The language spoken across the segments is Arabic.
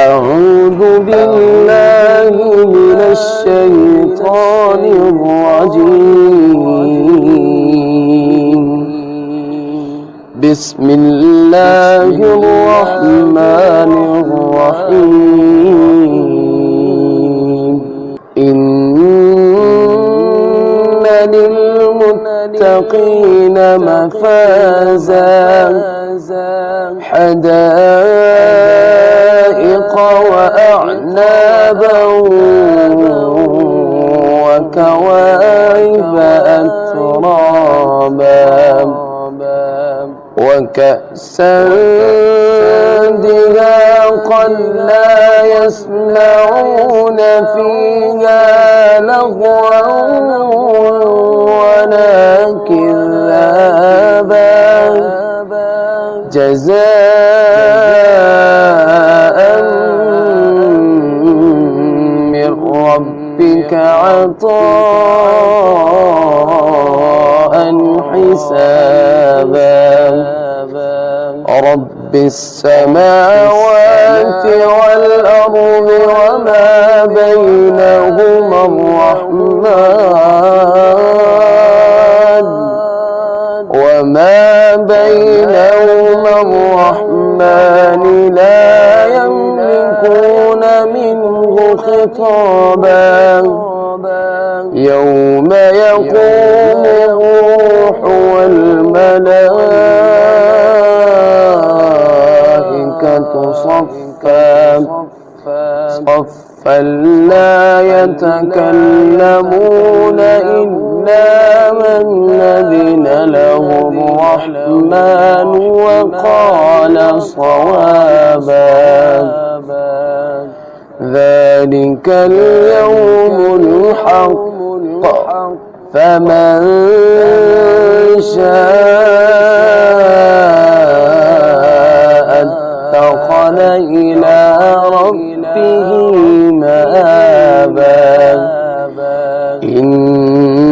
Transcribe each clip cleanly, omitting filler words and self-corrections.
أعوذ بالله من الشيطان الرجيم. بسم الله الرحمن الرحيم. إن للمتقين مفازا حدائق وأعنابا وكواعب أترابا وكأسا دهاقا لا يسمعون فيها لغوا ولا كذابا جزاء من ربك عطاء حسابا. رب السماوات والأرض وما بينهما الرحمن لا يملكون منه خطابا. يوم يقوم الروح والملائكة صفا لا يتكلمون إلا من أذن له الرحمن وقال صوابا. ذلك اليوم الحق فمن شاء اتخذ إلى ربه مآبا. إنا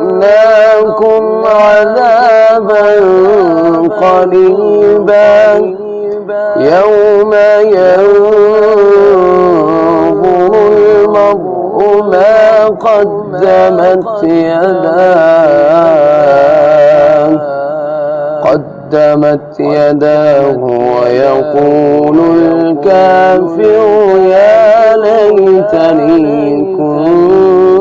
أنذرناكم عذابا قريبا يوم ينظر المرء ما قدمت يداه ويقول الكافر يا ليتني كنت